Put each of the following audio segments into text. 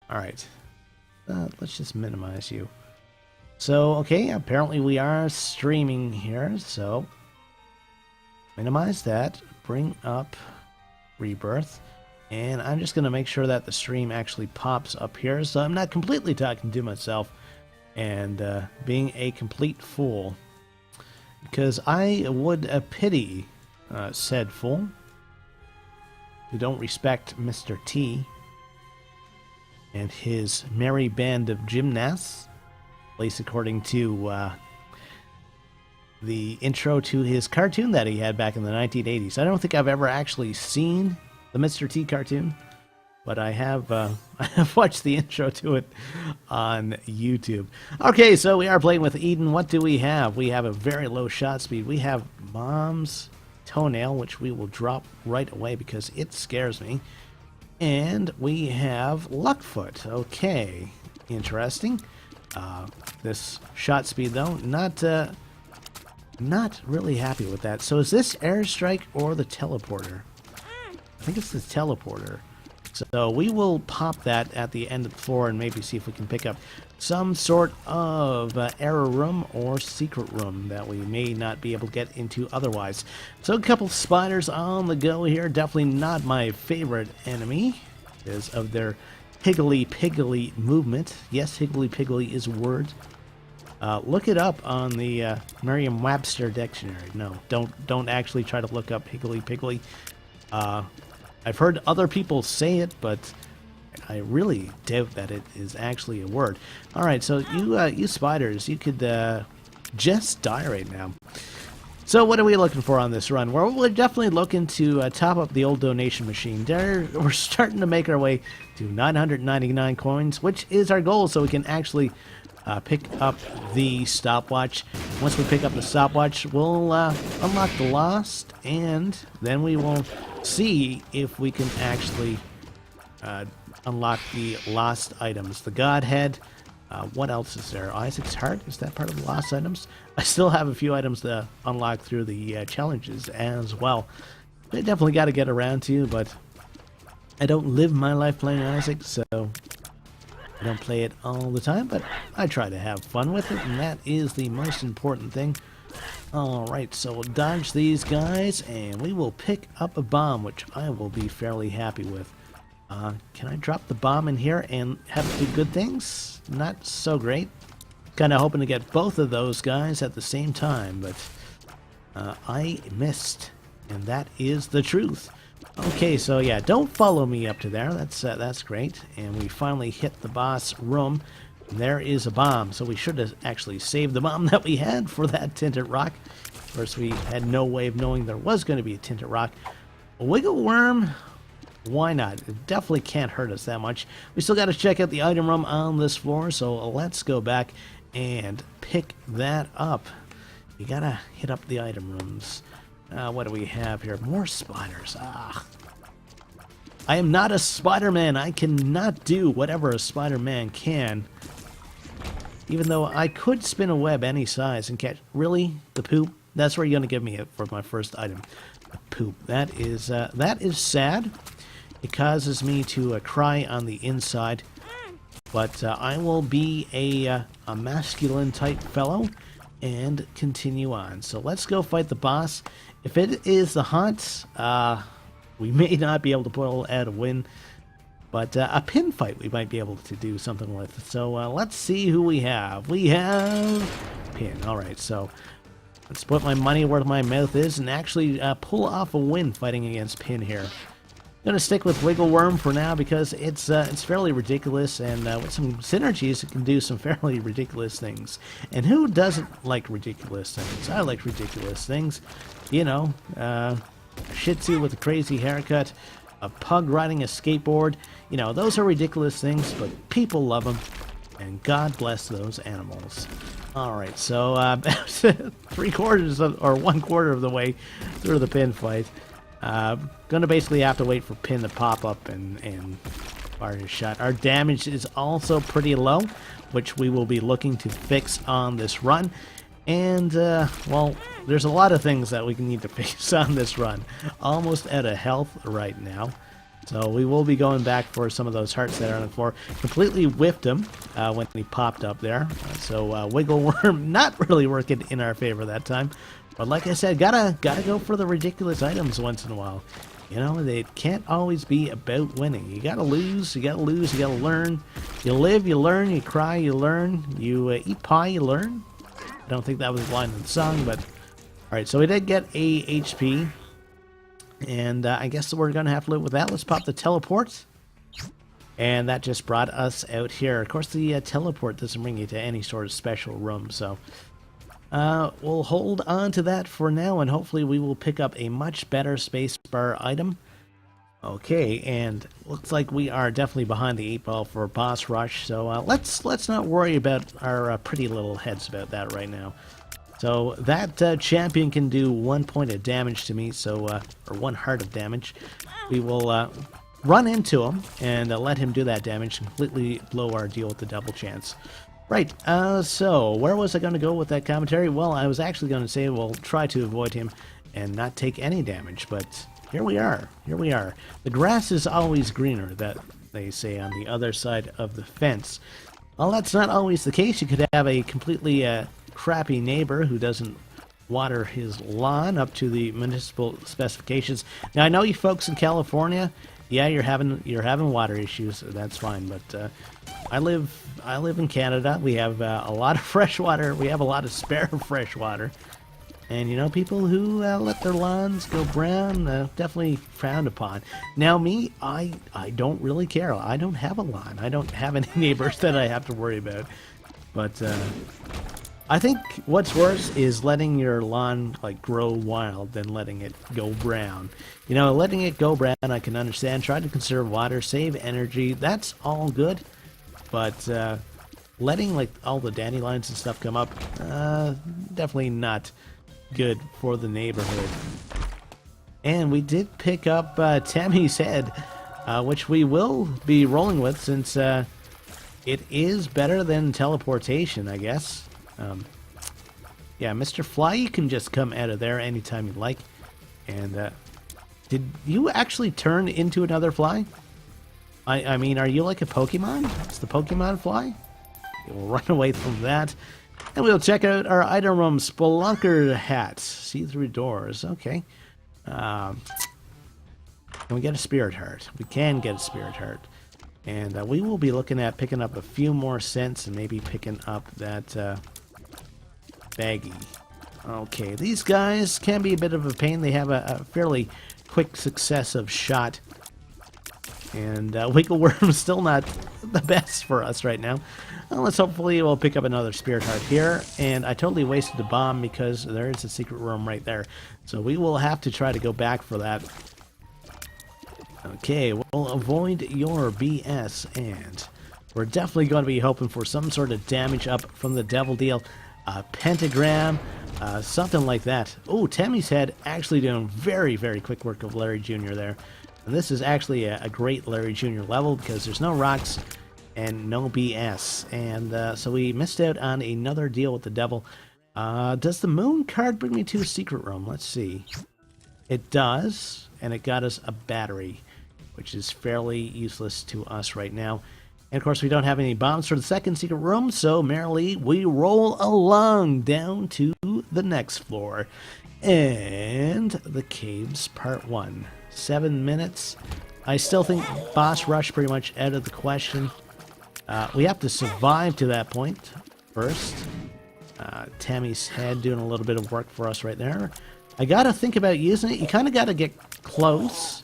Alright. Let's just minimize you. So, okay, apparently we are streaming here, so minimize that, bring up Rebirth, and I'm just going to make sure that the stream actually pops up here, so I'm not completely talking to myself and being a complete fool, because I would pity said fool who don't respect Mr. T and his merry band of gymnasts, at least according to the intro to his cartoon that he had back in the 1980s. I don't think I've ever actually seen the Mr. T cartoon, but I have I have watched the intro to it on YouTube. Okay, so we are playing with Eden. What do we have? We have a very low shot speed. We have Mom's Toenail, which we will drop right away because it scares me. And we have Luckfoot. Okay, interesting. This shot speed, though, not really happy with that. So is this airstrike or the teleporter? I think it's the teleporter. So we will pop that at the end of the floor and maybe see if we can pick up some sort of error room or secret room that we may not be able to get into otherwise. So a couple spiders on the go here. Definitely not my favorite enemy because of their higgly-piggly movement. Yes, higgly-piggly is a word. Look it up on the Merriam-Webster dictionary. No, don't actually try to look up higgly-piggly. I've heard other people say it, but I really doubt that it is actually a word. All right, so you spiders, you could just die right now. So what are we looking for on this run? Well, we're definitely looking to top up the old donation machine. We're starting to make our way to 999 coins, which is our goal, so we can actually pick up the stopwatch. Once we pick up the stopwatch, we'll unlock the Lost, and then we will see if we can actually unlock the lost items. The Godhead. What else is there? Isaac's Heart? Is that part of the lost items? I still have a few items to unlock through the challenges as well. I definitely got to get around to, but I don't live my life playing Isaac, so I don't play it all the time, but I try to have fun with it, and that is the most important thing. Alright, so we'll dodge these guys, and we will pick up a bomb, which I will be fairly happy with. Can I drop the bomb in here and have it do good things? Not so great. Kind of hoping to get both of those guys at the same time, but I missed, and that is the truth. Okay, so yeah, don't follow me up to there. That's great. And we finally hit the boss room. And there is a bomb, so we should have actually saved the bomb that we had for that tinted rock. Of course, we had no way of knowing there was going to be a tinted rock. A wiggle worm, why not? It definitely can't hurt us that much. We still got to check out the item room on this floor, so let's go back and pick that up. You gotta hit up the item rooms. What do we have here? More spiders. I am not a Spider-Man. I cannot do whatever a Spider-Man can. Even though I could spin a web any size and catch... Really? The poop? That's where you're going to give me it for my first item. The poop. That is sad. It causes me to cry on the inside. But I will be a masculine type fellow and continue on. So let's go fight the boss. If it is the hunt, we may not be able to pull out a win, but a pin fight we might be able to do something with. So let's see who we have. We have Pin. All right, so let's put my money where my mouth is and actually pull off a win fighting against Pin here. I'm gonna stick with Wiggle Worm for now because it's fairly ridiculous, and with some synergies it can do some fairly ridiculous things. And who doesn't like ridiculous things? I like ridiculous things. You know, Shih Tzu with a crazy haircut, a pug riding a skateboard. You know, those are ridiculous things, but people love them, and God bless those animals. Alright, so 3/4 of, or 1/4 of the way through the pin fight. Gonna basically have to wait for Pin to pop up and fire his shot. Our damage is also pretty low, which we will be looking to fix on this run. And, well, there's a lot of things that we need to fix on this run. Almost out of health right now. So we will be going back for some of those hearts that are on the floor. Completely whiffed him when he popped up there. So Wiggle Worm not really working in our favor that time. But like I said, gotta go for the ridiculous items once in a while. You know, they can't always be about winning. You gotta lose, you gotta learn. You live, you learn, you cry, you learn. You eat pie, you learn. I don't think that was a line in the song, but... Alright, so we did get a HP. And I guess we're going to have to live with that. Let's pop the teleport. And that just brought us out here. Of course, the teleport doesn't bring you to any sort of special room, so... we'll hold on to that for now, and hopefully we will pick up a much better spacebar item. Okay, and looks like we are definitely behind the 8-ball for boss rush, so let's not worry about our pretty little heads about that right now. So that champion can do 1 point of damage to me, so or 1 heart of damage. We will run into him and let him do that damage, completely blow our deal with the double chance. Right, so where was I going to go with that commentary? Well, I was actually going to say we'll try to avoid him and not take any damage, but here we are. Here we are. The grass is always greener, that they say on the other side of the fence. Well, that's not always the case. You could have a completely crappy neighbor who doesn't water his lawn up to the municipal specifications. Now, I know you folks in California, yeah, you're having water issues. That's fine, but I live in Canada. We have a lot of fresh water. We have a lot of spare fresh water, and you know, people who let their lawns go brown definitely frowned upon. Now, me, I don't really care. I don't have a lawn. I don't have any neighbors that I have to worry about, but. I think what's worse is letting your lawn like grow wild than letting it go brown. You know, letting it go brown I can understand. Try to conserve water, save energy. That's all good. But letting like all the dandelions and stuff come up, definitely not good for the neighborhood. And we did pick up Tammy's head, which we will be rolling with since it is better than teleportation, I guess. Yeah, Mr. Fly, you can just come out of there anytime you like. And, did you actually turn into another fly? I mean, are you like a Pokemon? It's the Pokemon Fly? We'll run away from that. And we'll check out our item room, Spelunker Hat. See-through doors, okay. Can we get a Spirit Heart? We can get a Spirit Heart. And we will be looking at picking up a few more scents and maybe picking up that... baggie. Okay, these guys can be a bit of a pain. They have a fairly quick successive shot. And Wiggle Worm's still not the best for us right now. Well, let's hopefully we'll pick up another Spirit Heart here. And I totally wasted the bomb because there is a secret room right there. So we will have to try to go back for that. Okay, we'll avoid your BS. And we're definitely going to be hoping for some sort of damage up from the Devil Deal. Pentagram, something like that. Oh, Tammy's head actually doing very, very quick work of Larry Jr. there. And this is actually a great Larry Jr. level because there's no rocks and no BS. And so we missed out on another deal with the devil. Does the moon card bring me to a secret room? Let's see. It does, and it got us a battery, which is fairly useless to us right now. And of course, we don't have any bombs for the second secret room, so merrily we roll along down to the next floor. And the caves, part 1. 7 minutes. I still think boss rush pretty much out of the question. We have to survive to that point first. Tammy's head doing a little bit of work for us right there. I gotta think about using it. You kind of gotta get close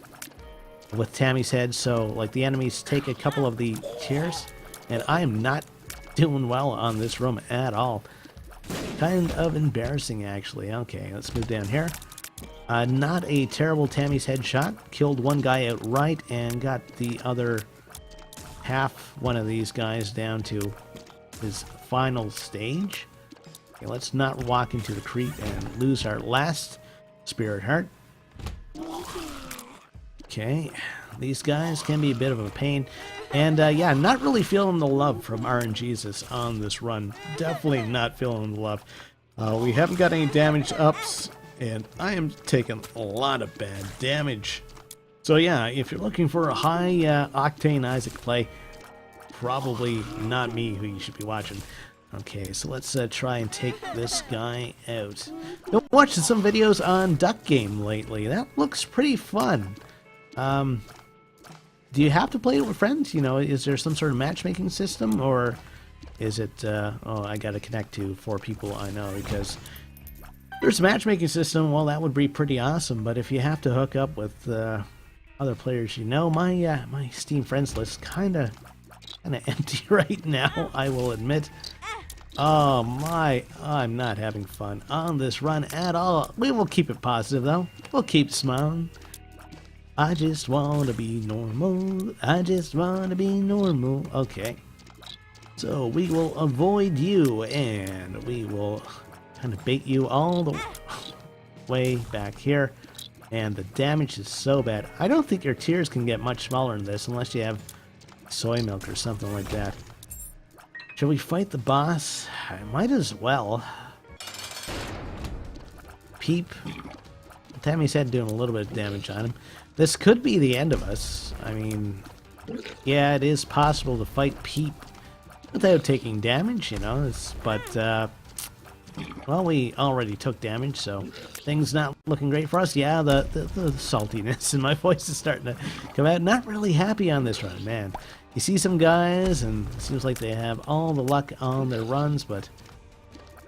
with Tammy's head, so like the enemies take a couple of the tiers, and I am not doing well on this room at all. Kind of embarrassing, actually. Okay, let's move down here. Not a terrible Tammy's head shot. Killed one guy outright and got the other half one of these guys down to his final stage. Okay, let's not walk into the creep and lose our last Spirit Heart. Okay, these guys can be a bit of a pain. And yeah, not really feeling the love from RNGesus on this run. Definitely not feeling the love. We haven't got any damage ups, and I am taking a lot of bad damage. So yeah, if you're looking for a high octane Isaac play, probably not me who you should be watching. Okay, so let's try and take this guy out. Been watching some videos on Duck Game lately. That looks pretty fun. Do you have to play it with friends? You know, is there some sort of matchmaking system, or is it? Oh, I got to connect to 4 people I know, because there's a matchmaking system. Well, that would be pretty awesome. But if you have to hook up with other players, you know, my Steam friends list kind of empty right now, I will admit. Oh my, I'm not having fun on this run at all. We will keep it positive though. We'll keep smiling. I just want to be normal. I just want to be normal. Okay. So we will avoid you, and we will kind of bait you all the way back here. And the damage is so bad. I don't think your tiers can get much smaller than this unless you have soy milk or something like that. Shall we fight the boss? I might as well. Peep. Tammy's head doing a little bit of damage on him. This could be the end of us. I mean, yeah, it is possible to fight Peep without taking damage, you know. But, well, we already took damage, so things not looking great for us. Yeah, the saltiness in my voice is starting to come out. Not really happy on this run, man. You see some guys, and it seems like they have all the luck on their runs, but,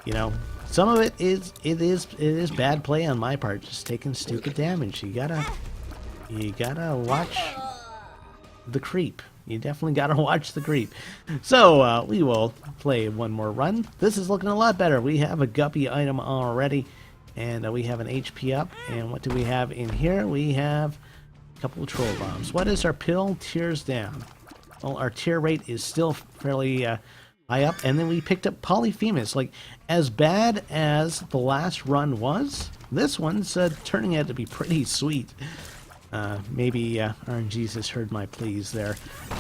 you know, some of it is bad play on my part, just taking stupid damage. You gotta watch the creep. You definitely gotta watch the creep. So, we will play one more run. This is looking a lot better. We have a guppy item already, and we have an HP up. And what do we have in here? We have a couple of troll bombs. What is our pill? Tears down. Well, our tier rate is still fairly high up, and then we picked up Polyphemus. Like, as bad as the last run was, this one's turning out to be pretty sweet. Maybe RNG's has heard my pleas there.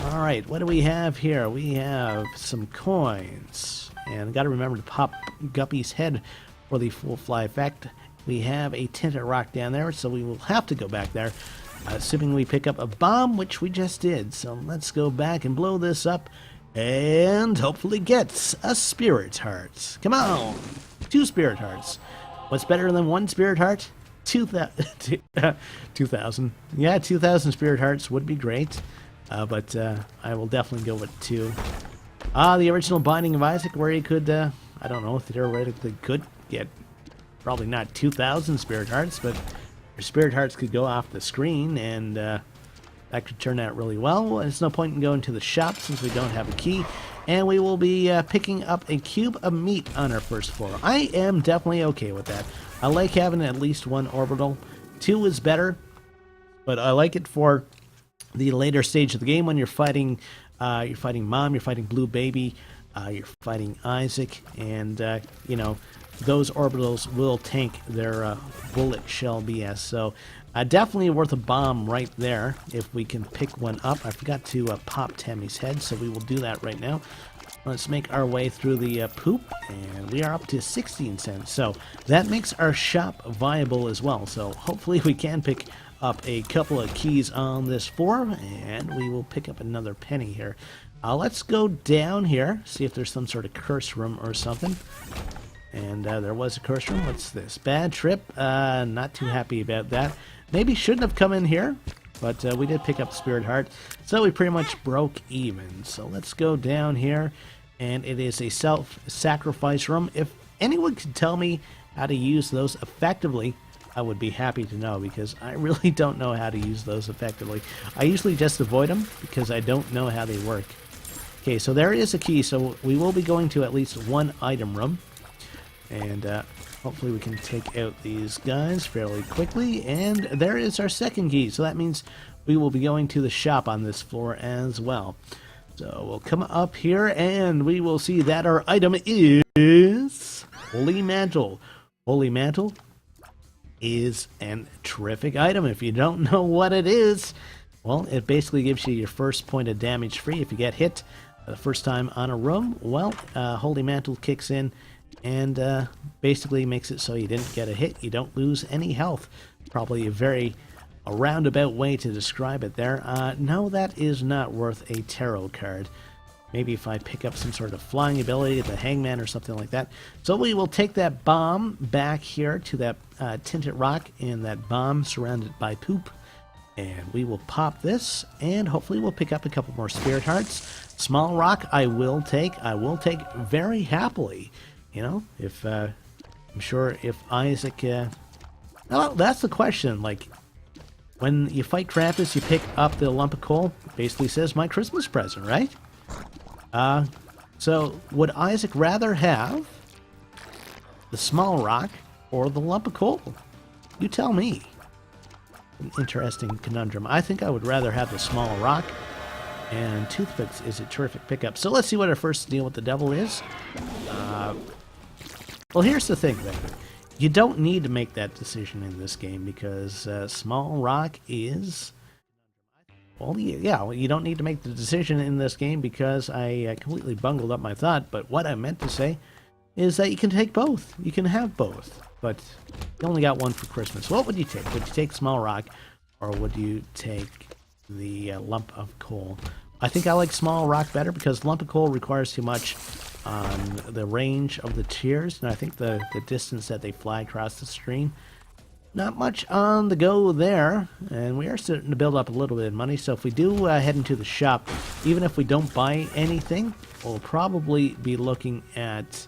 Alright, what do we have here? We have some coins. And got to remember to pop Guppy's head for the full fly effect. We have a tinted rock down there, so we will have to go back there. Assuming we pick up a bomb, which we just did. So let's go back and blow this up and hopefully get a spirit heart. Come on! 2 spirit hearts. What's better than 1 spirit heart? 2,000. Yeah, 2,000 spirit hearts would be great. But I will definitely go with 2. The original Binding of Isaac, where you could, I don't know, theoretically could get probably not 2,000 spirit hearts, but your spirit hearts could go off the screen, and that could turn out really well. There's no point in going to the shop since we don't have a key. And we will be picking up a cube of meat on our first floor. I am definitely okay with that. I like having at least 1 orbital. 2 is better, but I like it for the later stage of the game when you're fighting Mom, you're fighting Blue Baby, you're fighting Isaac, and, you know, those orbitals will tank their bullet shell BS. So definitely worth a bomb right there if we can pick one up. I forgot to pop Tammy's head, so we will do that right now. Let's make our way through the poop, and we are up to 16 cents. So that makes our shop viable as well. So hopefully we can pick up a couple of keys on this floor, and we will pick up another penny here. Let's go down here, see if there's some sort of curse room or something. And there was a curse room. What's this? Bad trip. Not too happy about that. Maybe shouldn't have come in here, but we did pick up Spirit Heart, so we pretty much broke even. So let's go down here, and it is a self-sacrifice room. If anyone could tell me how to use those effectively, I would be happy to know, because I really don't know how to use those effectively. I usually just avoid them because I don't know how they work. Okay, so there is a key, so we will be going to at least 1 item room. And hopefully we can take out these guys fairly quickly. And there is our second key. So that means we will be going to the shop on this floor as well. So we'll come up here and we will see that our item is Holy Mantle. Holy Mantle is a terrific item. If you don't know what it is, well, it basically gives you your first point of damage free if you get hit the first time on a room. Well, Holy Mantle kicks in and basically makes it so you didn't get a hit, you don't lose any health. Probably a very roundabout way to describe it there. No, that is not worth a tarot card. Maybe if I pick up some sort of flying ability, the hangman or something like that. So we will take that bomb back here to that tinted rock, and that bomb surrounded by poop. And we will pop this, and hopefully we'll pick up a couple more spirit hearts. Small rock I will take. I will take very happily. You know, if I'm sure if Isaac... well, that's the question. Like, when you fight Krampus, you pick up the lump of coal. Basically says, my Christmas present, right? So would Isaac rather have the small rock or the lump of coal? You tell me. An interesting conundrum. I think I would rather have the small rock, and toothpicks is a terrific pickup. So let's see what our first deal with the devil is. Well, here's the thing, then. You don't need to make that decision in this game because small rock is... Well, yeah, you don't need to make the decision in this game because I completely bungled up my thought, but what I meant to say is that you can take both. You can have both, but you only got one for Christmas. What would you take? Would you take small rock, or would you take the lump of coal? I think I like small rock better because lump of coal requires too much on the range of the tears, and I think the distance that they fly across the stream. Not much on the go there, and we are starting to build up a little bit of money, so if we do head into the shop, even if we don't buy anything, we'll probably be looking at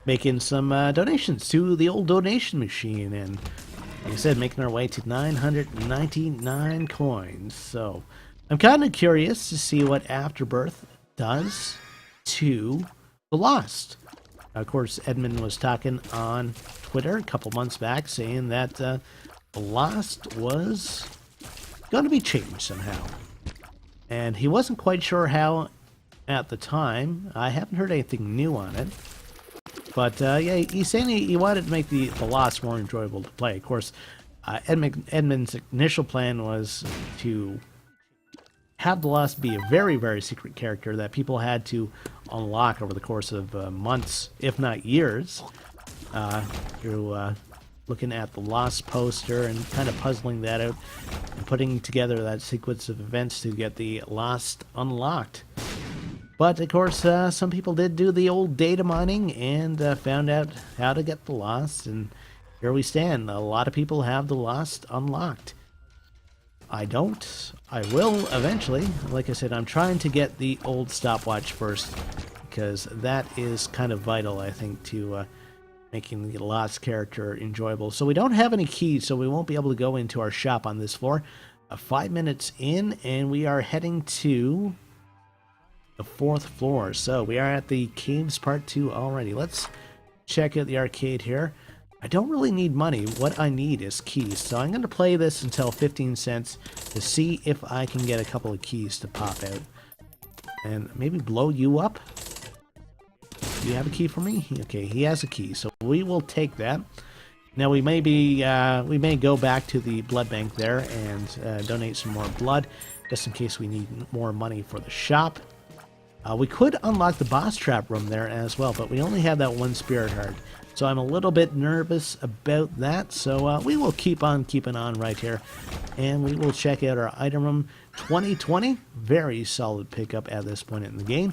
making some donations to the old donation machine, and like I said, making our way to 999 coins. So I'm kind of curious to see what Afterbirth does to the Lost. Of course, Edmund was talking on Twitter a couple months back saying that the Lost was going to be changed somehow. And he wasn't quite sure how at the time. I haven't heard anything new on it. But yeah, he's saying he wanted to make the Lost more enjoyable to play. Of course, Edmund's initial plan was to have the Lost be a very, very secret character that people had to unlock over the course of months, if not years. You're looking at the Lost poster and kind of puzzling that out and putting together that sequence of events to get the Lost unlocked. But, of course, some people did do the old data mining and found out how to get the Lost, and here we stand. A lot of people have the Lost unlocked. I don't. I will eventually. Like I said, I'm trying to get the old stopwatch first because that is kind of vital, I think, to making the Lost character enjoyable. So we don't have any keys, so we won't be able to go into our shop on this floor. 5 minutes in, and we are heading to the 4th floor. So we are at the Caves Part 2 already. Let's check out the arcade here. I don't really need money. What I need is keys. So I'm going to play this until 15 cents to see if I can get a couple of keys to pop out. And maybe blow you up? Do you have a key for me? Okay, he has a key. So we will take that. Now we may go back to the blood bank there and donate some more blood just in case we need more money for the shop. We could unlock the boss trap room there as well, but we only have that one spirit heart. So I'm a little bit nervous about that. So we will keep on keeping on right here. And we will check out our item room 2020. Very solid pickup at this point in the game.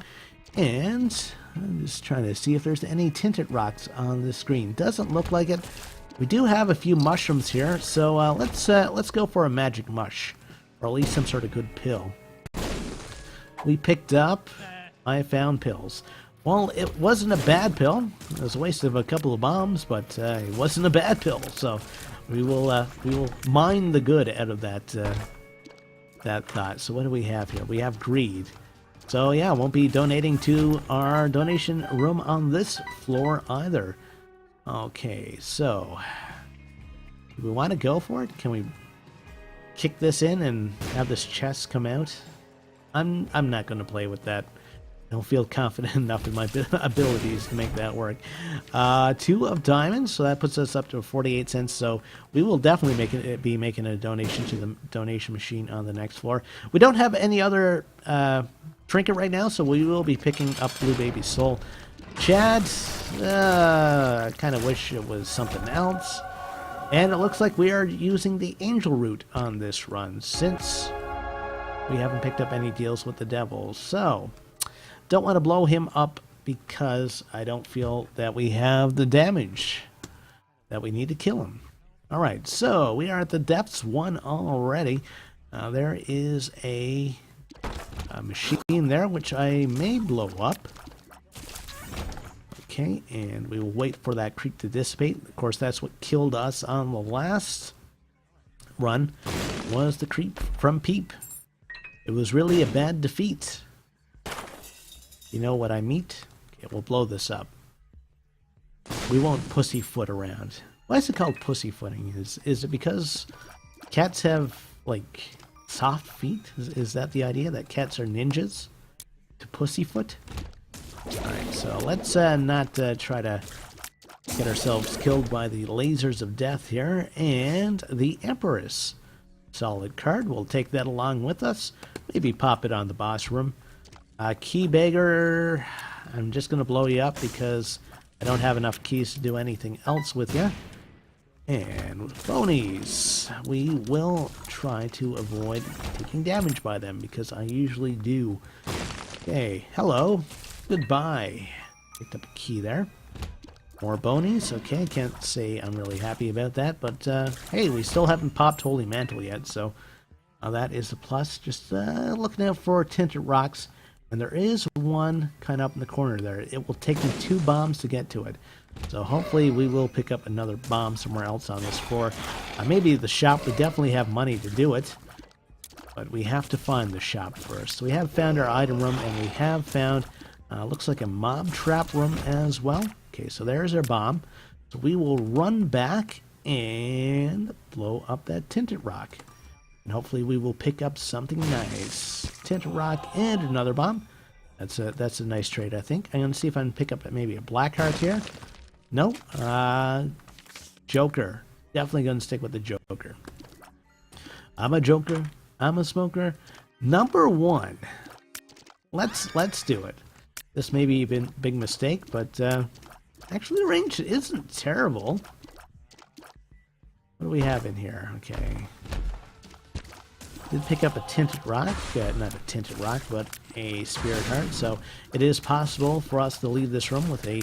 And I'm just trying to see if there's any tinted rocks on the screen. Doesn't look like it. We do have a few mushrooms here. So let's go for a magic mush. Or at least some sort of good pill. We picked up... I found pills. Well, it wasn't a bad pill. It was a waste of a couple of bombs, but it wasn't a bad pill. So we will mine the good out of that thought. So what do we have here? We have greed. So yeah, won't be donating to our donation room on this floor either. Okay, so do we want to go for it? Can we kick this in and have this chest come out? I'm not going to play with that. I don't feel confident enough in my abilities to make that work. 2 of diamonds, so that puts us up to 48 cents. So we will definitely be making a donation to the donation machine on the next floor. We don't have any other trinket right now, so we will be picking up Blue Baby Soul. Chad, I kind of wish it was something else. And it looks like we are using the angel route on this run, since we haven't picked up any deals with the devil. So, don't want to blow him up because I don't feel that we have the damage that we need to kill him. Alright, so we are at the depths 1 already. There is a machine there, which I may blow up. Okay, and we will wait for that creep to dissipate. Of course, that's what killed us on the last run, was the creep from Peep. It was really a bad defeat. You know what I mean? Okay, we'll blow this up. We won't pussyfoot around. Why is it called pussyfooting? Is it because cats have, like, soft feet? Is that the idea, that cats are ninjas to pussyfoot? Alright, so let's not try to get ourselves killed by the lasers of death here. And the Empress. Solid card. We'll take that along with us. Maybe pop it on the boss room. Key Beggar. I'm just going to blow you up because I don't have enough keys to do anything else with you. And Bonies. We will try to avoid taking damage by them because I usually do. Okay, hello. Goodbye. Picked up a key there. More Bonies. Okay, can't say I'm really happy about that, but hey, we still haven't popped Holy Mantle yet, so that is a plus. Just looking out for Tinted Rocks, and there is one kind of up in the corner there. It will take me 2 bombs to get to it, so hopefully we will pick up another bomb somewhere else on this floor. Maybe the shop. We definitely have money to do it, but we have to find the shop first. So we have found our item room, and we have found looks like a mob trap room as well. Okay, so there's our bomb. So we will run back and blow up that Tinted Rock. And hopefully we will pick up something nice. Tinted Rock and another bomb. That's a nice trade, I think. I'm going to see if I can pick up maybe a black heart here. No. Joker. Definitely going to stick with the Joker. I'm a Joker. I'm a smoker. Number 1. Let's do it. This may be a big mistake, but actually the range isn't terrible. What do we have in here? Okay. Did pick up a Tinted Rock. Not a Tinted Rock, but a Spirit Heart. So it is possible for us to leave this room with a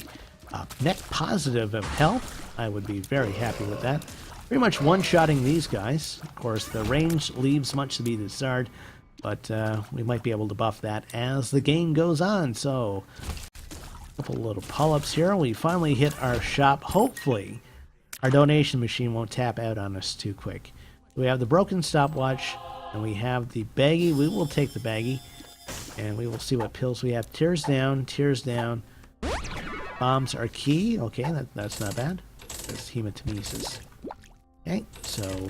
net positive of health. I would be very happy with that. Pretty much one-shotting these guys. Of course, the range leaves much to be desired. But we might be able to buff that as the game goes on. So, a couple little pull-ups here. We finally hit our shop. Hopefully, our donation machine won't tap out on us too quick. We have the broken stopwatch, and we have the baggie. We will take the baggie, and we will see what pills we have. Tears down, tears down. Bombs are key. Okay, that's not bad. That's hematemesis. Okay, so...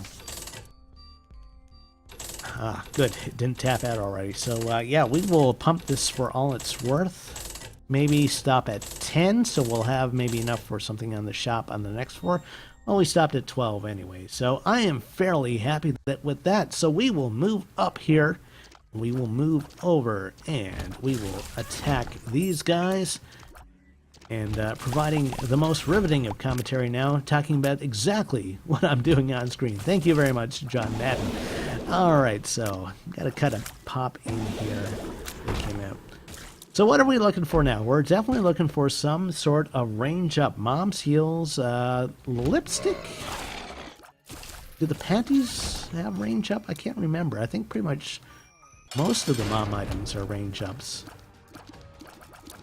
good. It didn't tap out already. So, yeah, we will pump this for all it's worth. Maybe stop at 10, so we'll have maybe enough for something on the shop on the next floor. Well, we stopped at 12 anyway, so I am fairly happy with that. So we will move up here. We will move over, and we will attack these guys. And providing the most riveting of commentary now, talking about exactly what I'm doing on screen. Thank you very much, John Madden. Alright, so, gotta cut a pop in here. It came out. So what are we looking for now? We're definitely looking for some sort of range up. Mom's heels, lipstick? Do the panties have range up? I can't remember. I think pretty much most of the mom items are range ups.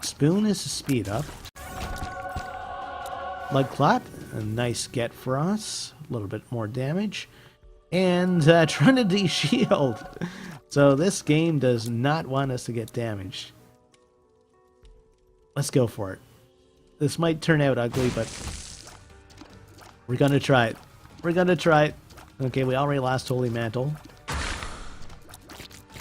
Spoon is a speed up. Blood Clot, a nice get for us. A little bit more damage. And Trinity Shield. So this game does not want us to get damaged. Let's go for it. This might turn out ugly, but we're going to try it. We're going to try it. Okay, we already lost Holy Mantle.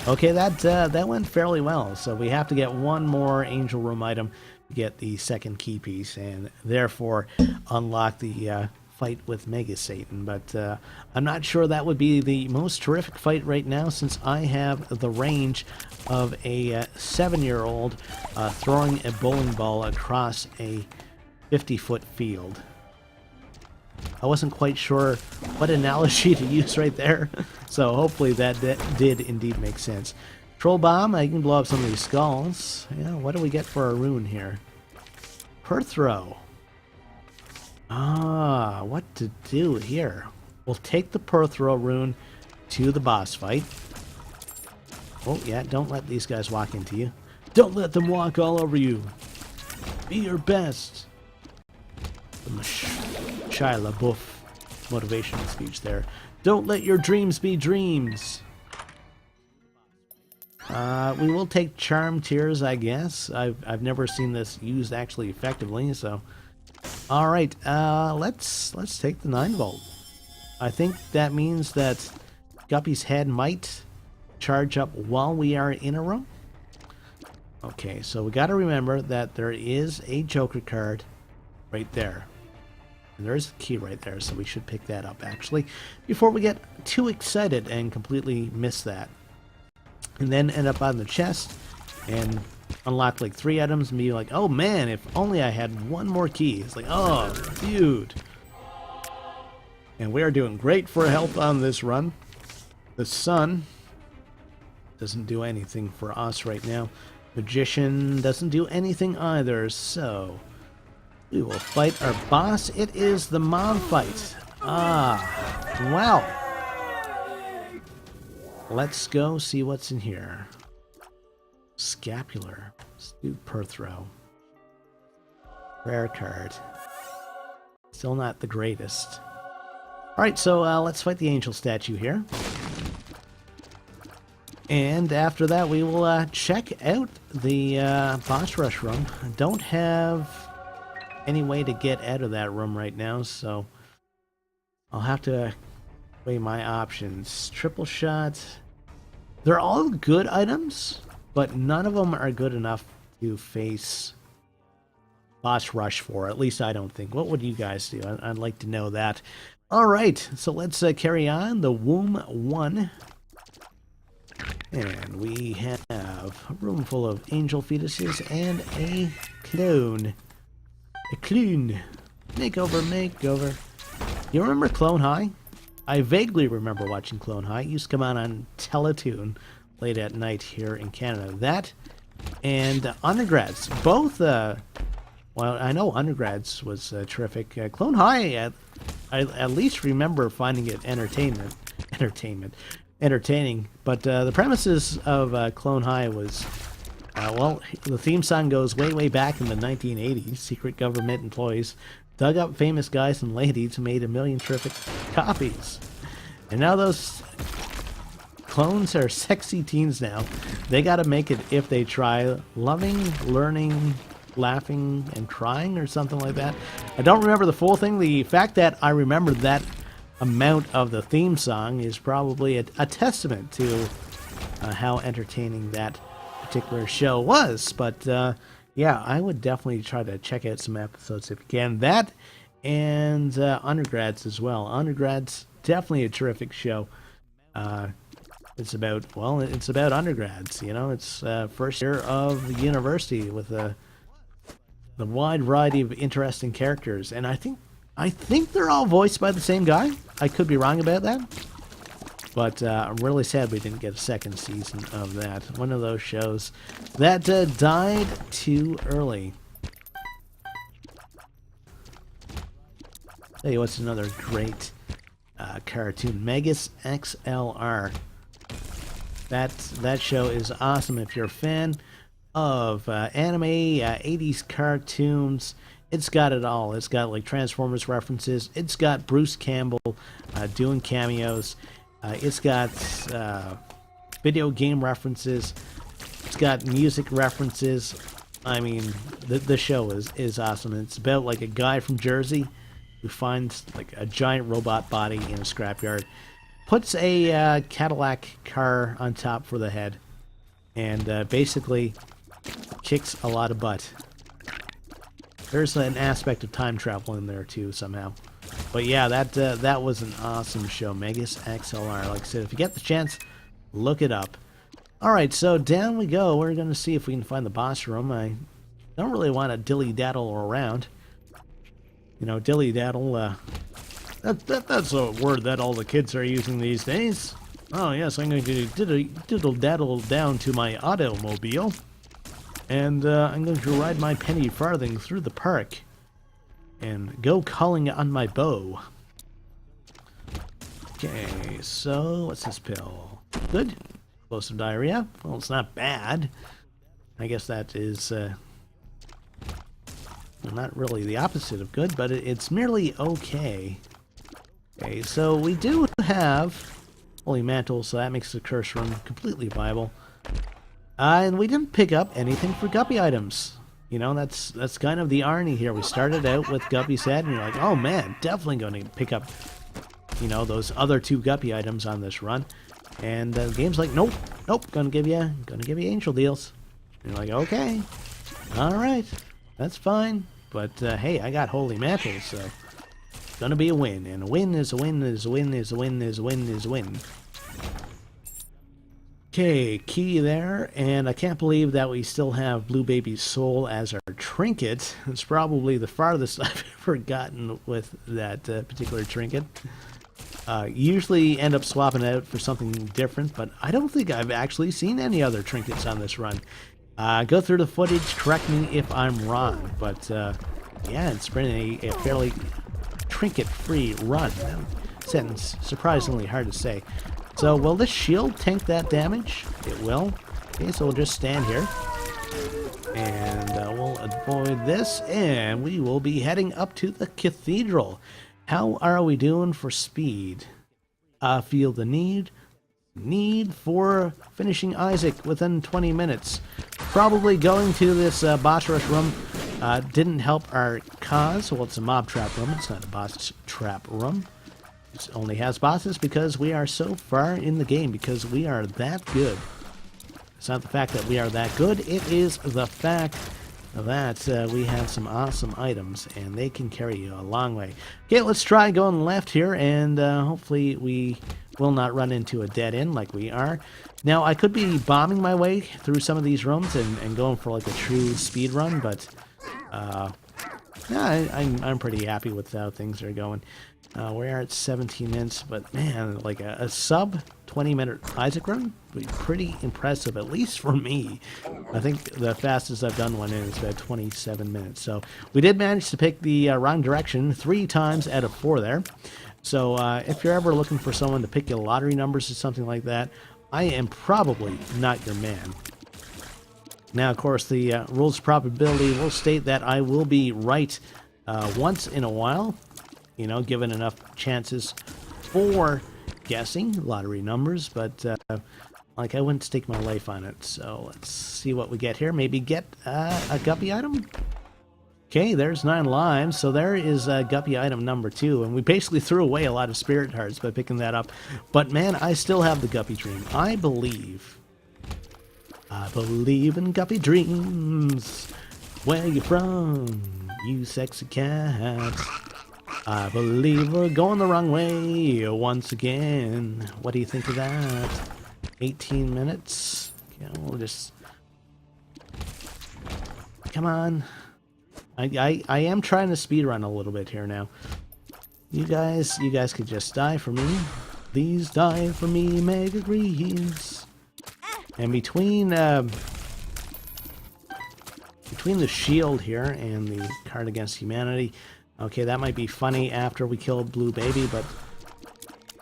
Okay, that went fairly well. So we have to get one more Angel Room item to get the second key piece, and therefore unlock the fight with Mega Satan. But I'm not sure that would be the most terrific fight right now, since I have the range of a 7-year-old throwing a bowling ball across a 50-foot field. I wasn't quite sure what analogy to use right there, so hopefully that did indeed make sense. Troll Bomb, I can blow up some of these skulls. Yeah, what do we get for our rune here? Perthrow. Ah, what to do here? We'll take the Perthrow rune to the boss fight. Oh, yeah, don't let these guys walk into you. Don't let them walk all over you. Be your best. Some Shia LaBeouf motivational speech there. Don't let your dreams be dreams. We will take Charm Tears, I guess. I've never seen this used actually effectively, so... Alright, let's take the 9-volt. I think that means that Guppy's head might charge up while we are in a room. Okay, so we got to remember that there is a Joker card right there. And there's a key right there, so we should pick that up actually before we get too excited and completely miss that. And then end up on the chest and unlock like 3 items and be like, oh man, if only I had one more key. It's like, oh dude. And we are doing great for health on this run. The sun doesn't do anything for us right now. Magician doesn't do anything either, so we will fight our boss. It is the mob fight. Ah, wow. Let's go see what's in here. Scapular. Let's do Perthrow. Rare card. Still not the greatest. Alright, so let's fight the angel statue here. And after that, we will check out the boss rush room. I don't have any way to get out of that room right now, so I'll have to weigh my options. Triple shot. They're all good items, but none of them are good enough to face boss rush for. At least I don't think. What would you guys do? I'd like to know that. All right, so let's carry on. The Womb 1. And we have a room full of angel fetuses and a clone. A clone. Makeover, makeover. You remember Clone High? I vaguely remember watching Clone High. It used to come on Teletoon late at night here in Canada. That and Undergrads. Both, well, I know Undergrads was terrific. Clone High, I at least remember finding it entertaining. But the premises of Clone High was, well, the theme song goes way, way back in the 1980s. Secret government employees dug up famous guys and ladies, made 1 million terrific copies. And now those clones are sexy teens now. They gotta make it if they try. Loving, learning, laughing, and crying or something like that. I don't remember the full thing. The fact that I remember that amount of the theme song is probably a testament to how entertaining that particular show was. But yeah, I would definitely try to check out some episodes if you can. That and Undergrads as well. Undergrads, definitely a terrific show. It's about, well, it's about undergrads, you know. It's first year of the university with the wide variety of interesting characters. And I think they're all voiced by the same guy. I could be wrong about that. But I'm really sad we didn't get a second season of that. One of those shows that died too early. Tell you what's another great cartoon. Megas XLR. That show is awesome if you're a fan of anime, 80s cartoons. It's got it all. It's got like Transformers references. It's got Bruce Campbell doing cameos. It's got video game references. It's got music references. I mean, the show is awesome. It's about like a guy from Jersey who finds like a giant robot body in a scrapyard, puts a Cadillac car on top for the head, and basically kicks a lot of butt. There's an aspect of time travel in there too somehow. But yeah, that was an awesome show, Megas XLR. Like I said, if you get the chance, look it up. Alright, so down we go. We're going to see if we can find the boss room. I don't really want to dilly-daddle around. You know, dilly-daddle That's a word that all the kids are using these days. Oh yes, I'm going to diddle down to my automobile, and I'm going to ride my penny farthing through the park, and go calling on my bow. Okay, so what's this pill? Good. Explosive diarrhea. Well, it's not bad. I guess that is not really the opposite of good, but it's merely okay. Okay, so we do have Holy Mantle, so that makes the curse run completely viable. And we didn't pick up anything for guppy items. You know, that's kind of the irony here. We started out with Guppy's Head, and you're like, oh man, definitely going to pick up, you know, those other 2 guppy items on this run. And the game's like, nope, gonna give you angel deals. And you're like, okay, all right, that's fine. But hey, I got Holy Mantle, so it's gonna be a win. And a win is a win is a win is a win is a win is a win. Okay, key there, and I can't believe that we still have Blue Baby's soul as our trinket. It's probably the farthest I've ever gotten with that particular trinket. Usually end up swapping it out for something different, but I don't think I've actually seen any other trinkets on this run. Go through the footage, correct me if I'm wrong, but yeah, it's been a fairly trinket-free run. Sentence surprisingly hard to say. So will this shield tank that damage? It will. Okay, so we'll just stand here, and we'll avoid this, and we will be heading up to the cathedral. How are we doing for speed? Feel the need for finishing Isaac within 20 minutes. Probably going to this boss rush room didn't help our cause. Well, it's a mob trap room. It's not a boss trap room. It only has bosses because we are so far in the game, because we are that good. It's not the fact that we are that good. It is the fact that we have some awesome items, and they can carry you a long way. Okay, let's try going left here, and hopefully we will not run into a dead end like we are. Now, I could be bombing my way through some of these rooms and going for like a true speed run, but yeah, I'm pretty happy with how things are going. We are at 17 minutes, but man, like a sub 20-minute Isaac run would be pretty impressive, at least for me. I think the fastest I've done one is about 27 minutes. So we did manage to pick the wrong direction 3 times out of 4 there. So if you're ever looking for someone to pick your lottery numbers or something like that, I am probably not your man. Now, of course, the rules of probability will state that I will be right once in a while. You know, given enough chances for guessing lottery numbers, but like I wouldn't stake my life on it. So let's see what we get here. Maybe get a guppy item. Okay, there's 9 lives, so there is guppy item number 2, and we basically threw away a lot of spirit hearts by picking that up. But man, I still have the guppy dream. I believe in guppy dreams. Where you from, you sexy cat? I believe we're going the wrong way once again. What do you think of that? 18 minutes. Okay, we'll just... Come on. I am trying to speedrun a little bit here now. You guys could just die for me. Please die for me, Mega Greaves. And between the shield here and the card against humanity, okay, that might be funny after we kill Blue Baby, but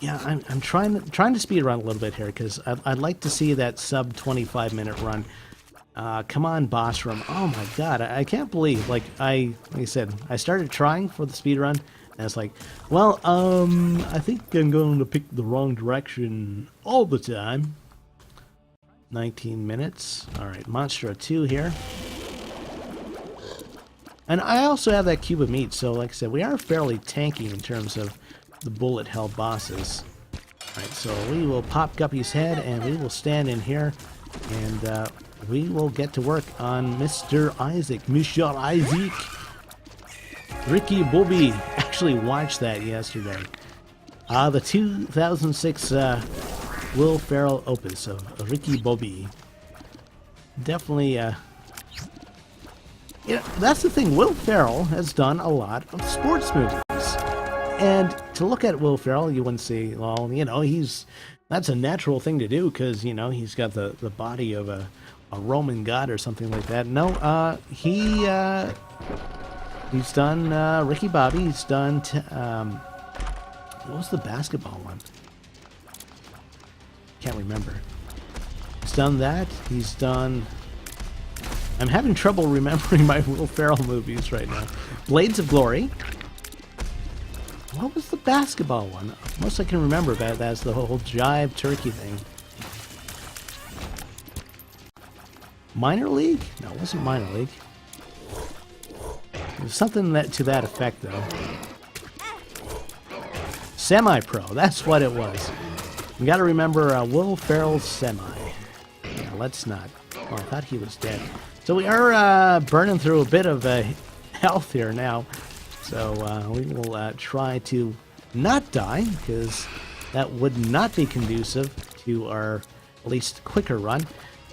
yeah, I'm trying to speed run a little bit here, because I'd like to see that sub 25-minute run. Come on, boss room. Oh my god, I can't believe, like I said, I started trying for the speed run, and it's like, well, I think I'm going to pick the wrong direction all the time. 19 minutes. All right, Monster 2 here. And I also have that cube of meat, so like I said, we are fairly tanky in terms of the bullet-held bosses. Alright, so we will pop Guppy's head, and we will stand in here, and we will get to work on Mr. Isaac. Mr. Isaac! Ricky Bobby actually watched that yesterday. The 2006 Will Ferrell opus of Ricky Bobby. Definitely, you know, that's the thing. Will Ferrell has done a lot of sports movies. And to look at Will Ferrell, you wouldn't say, well, you know, that's a natural thing to do because, you know, he's got the body of a Roman god or something like that. No, he's done Ricky Bobby. He's done, what was the basketball one? Can't remember. He's done that. He's done... I'm having trouble remembering my Will Ferrell movies right now. Blades of Glory. What was the basketball one? Most I can remember about that's the whole jive turkey thing. Minor League? No, it wasn't Minor League. It was something to that effect, though. Semi-Pro, that's what it was. You gotta remember Will Ferrell's Semi. Yeah, let's not. Oh, I thought he was dead. So we are burning through a bit of health here now. So we will try to not die, because that would not be conducive to our at least quicker run.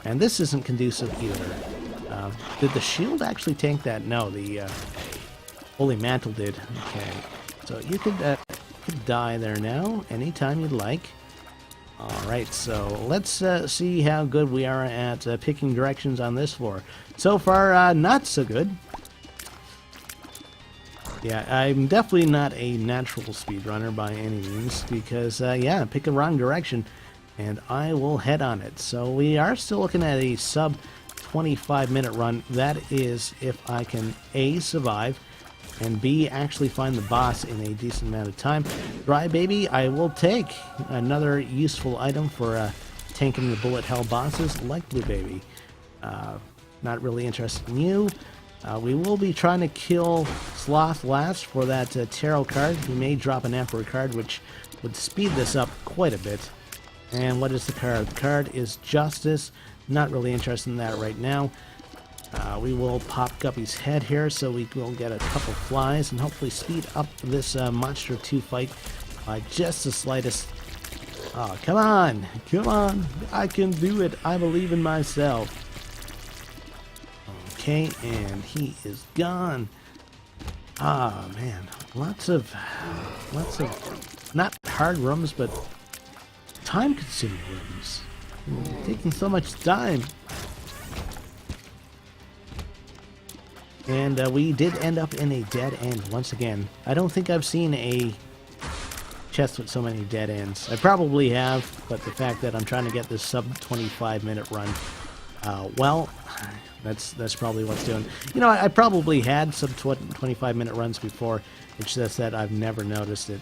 And this isn't conducive either. Did the shield actually tank that? No, the Holy Mantle did. Okay. So you could die there now, anytime you'd like. Alright, so let's see how good we are at picking directions on this floor. So far, not so good. Yeah, I'm definitely not a natural speedrunner by any means, because, yeah, pick a wrong direction, and I will head on it. So we are still looking at a sub 25-minute run. That is if I can A, survive, and B, actually find the boss in a decent amount of time. Dry Baby, I will take. Another useful item for tanking the bullet hell bosses, like Blue Baby. Not really interested in you. We will be trying to kill Sloth last for that tarot card. We may drop an Emperor card, which would speed this up quite a bit. And what is the card? The card is Justice. Not really interested in that right now. We will pop Guppy's head here, so we will get a couple flies and hopefully speed up this Monster 2 fight by just the slightest. Oh, come on! Come on! I can do it! I believe in myself. Okay, and he is gone. Ah, man. Lots of, not hard rooms, but time-consuming rooms. Taking so much time. And we did end up in a dead end once again. I don't think I've seen a chest with so many dead ends. I probably have, but the fact that I'm trying to get this sub 25-minute run, well, that's probably what's doing. You know, I probably had sub 25-minute runs before. It's just that I've never noticed it.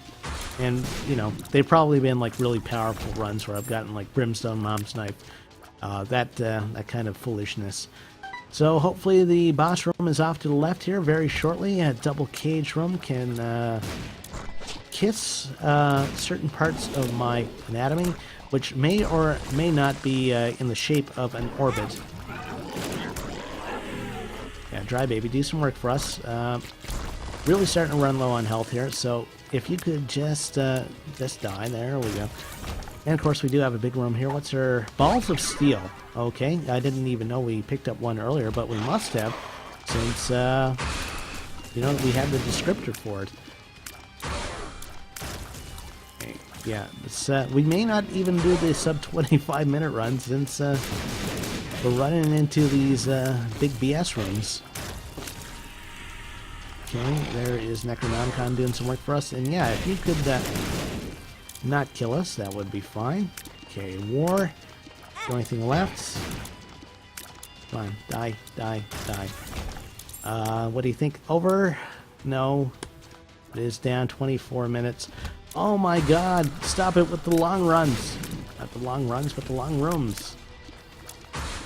And, you know, they've probably been like really powerful runs where I've gotten like Brimstone Mom's Knife. That kind of foolishness. So hopefully the boss room is off to the left here very shortly. A double cage room can kiss certain parts of my anatomy, which may or may not be in the shape of an orbit. Yeah, Dry Baby, do some work for us. Really starting to run low on health here, so if you could just die. There we go. And of course we do have a big room here. What's her? Balls of Steel. Okay, I didn't even know we picked up one earlier, but we must have, since, you know, we had the descriptor for it. Okay, yeah, it's, we may not even do the sub 25-minute run, since we're running into these big BS rooms. Okay, there is Necronomicon doing some work for us, and yeah, if you could not kill us, that would be fine. Okay, War. The only thing left. Come on, die, die, die. What do you think? Over? No. It is down 24 minutes. Oh my god, stop it with the long runs. Not the long runs, but the long rooms.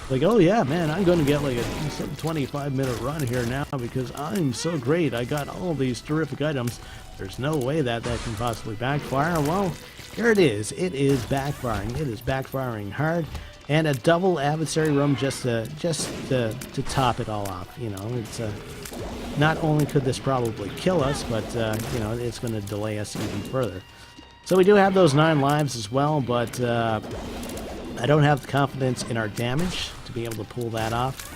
Like, oh yeah, man, I'm going to get like a 25-minute run here now because I'm so great. I got all these terrific items. There's no way that can possibly backfire. Well, here it is. It is backfiring. It is backfiring hard. And a double adversary room just to top it all off. You know, it's not only could this probably kill us, but you know, it's going to delay us even further. So we do have those 9 lives as well, but I don't have the confidence in our damage to be able to pull that off.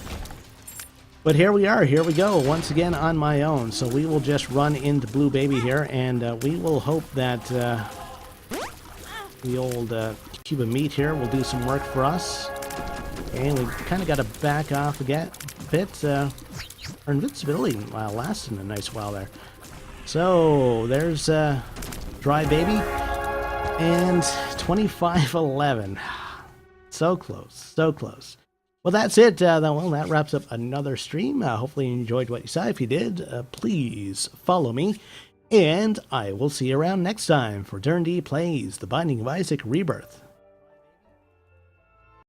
But here we are. Here we go. Once again on my own. So we will just run into Blue Baby here, and we will hope that the old cube of meat here will do some work for us. And we kind of got to back off a bit. Our invincibility lasted a nice while there. So there's Dry Baby and 2511. So close, so close. Well, that's it. Well, that wraps up another stream. Hopefully you enjoyed what you saw. If you did, please follow me. And I will see you around next time for Durinde Plays The Binding of Isaac Rebirth.